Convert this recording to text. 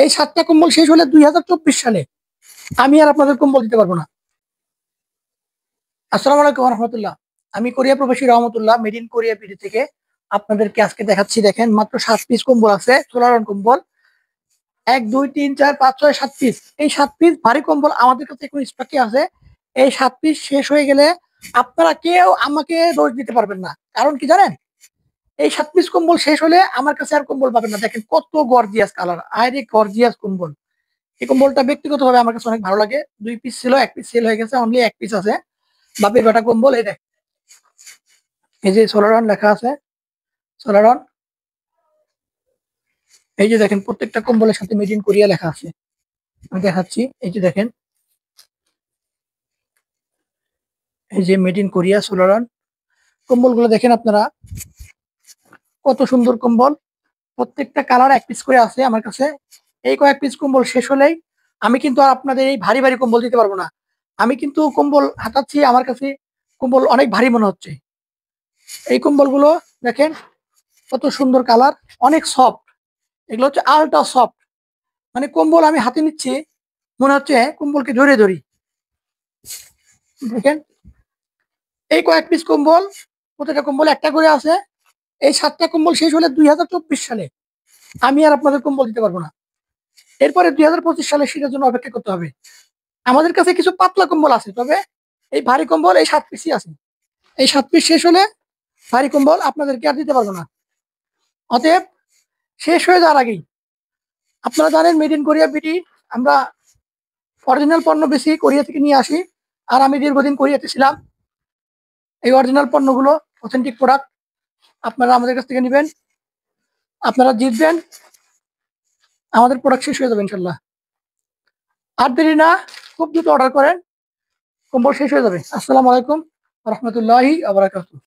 এই 7টা কম্বল শেষ হলে 2024 সালে আমি আর আপনাদের কম্বল দিতে পারবো না। আসসালামু আলাইকুম রহমতুল্লাহ। আমি কোরিয়া প্রবাসী রহমতুল্লাহ মেড ইন কোরিয়া পিডি থেকে আপনাদেরকে আজকে দেখাচ্ছি। দেখেন, মাত্র 7 পিস কম্বল আছে, সোলার কম্বল। 1 2 3 4 5 6 7 পিস। এই 7 পিস ভারী কম্বল আমাদের কাছে এখন স্টকে আছে। এই 7 পিস শেষ হয়ে গেলে আপনারা কেউ আমাকে দোষ দিতে পারবেন না। কারণ কি জানেন, এই 7 পিস কম্বল শেষ হলে আমার কাছে আর কম্বল পাবেন না। দেখেন কত গর্জিয়াস কালার, আরে গর্জিয়াস কম্বল। এই কম্বলটা ব্যক্তিগতভাবে আমার কাছে অনেক ভালো লাগে। 2 পিস ছিল, 1 পিস সেল হয়ে গেছে, অনলি 1 পিস আছে। বাপের বেটা কম্বল। এই দেখ, এই যে সোলারন লেখা আছে, সোলারন। এই যে দেখেন, প্রত্যেকটা কম্বলের সাথে মেড ইন কোরিয়া লেখা আছে। আমি দেখাচ্ছি, এই যে দেখেন, এই যে মেড ইন কোরিয়া সোলারন কম্বলগুলো দেখেন আপনারা, কত সুন্দর কম্বল। প্রত্যেকটা কালার 1 পিস করে আছে আমার কাছে। এই কয়েক পিস কম্বল শেষ হলেই আমি কিন্তু আর আপনাদের এই ভারী ভারী কম্বল দিতে পারবো না। আমি কিন্তু কম্বল হাতাচ্ছি, আমার কাছে কম্বল অনেক ভারী মনে হচ্ছে। এই কম্বলগুলো দেখেন কত সুন্দর কালার, অনেক সফট। এগুলো হচ্ছে আলট্রা সফট। মানে কম্বল আমি হাতে নিচ্ছি, মনে হচ্ছে কম্বলকে জড়িয়ে ধরি। দেখেন, এই কয়েক পিস কম্বল, প্রত্যেকটা কম্বল একটা করে আছে। এই 7টা কম্বল শেষ হলে 2024 সালে আমি আর আপনাদের কম্বল দিতে পারবো না। এরপরে 2025 সালে শীতের জন্য অপেক্ষা করতে হবে। আমাদের কাছে কিছু পাতলা কম্বল আছে, তবে এই ভারী কম্বল এই 7 পিসই আছে। এই 7 পিস শেষ হলে ভারী কম্বল আপনাদেরকে আর দিতে পারবো না। অতএব শেষ হয়ে যাওয়ার আগেই, আপনারা জানেন মেড ইন কোরিয়া বিডি, আমরা অরিজিনাল পণ্য বেশি কোরিয়া থেকে নিয়ে আসি। আর আমি দীর্ঘদিন কোরিয়াতে ছিলাম। এই অরিজিনাল পণ্যগুলো, অথেন্টিক প্রোডাক্ট, আপনারা আমাদের কাছ থেকে নেবেন, আপনারা জিতবেন। আমাদের প্রোডাক্ট শেষ হয়ে যাবে ইনশাল্লাহ। আর দেরি না, খুব দ্রুত অর্ডার করেন, কম্বল শেষ হয়ে যাবে। আসসালামু আলাইকুম রহমতুল্লাহি আবরাকাতুহু।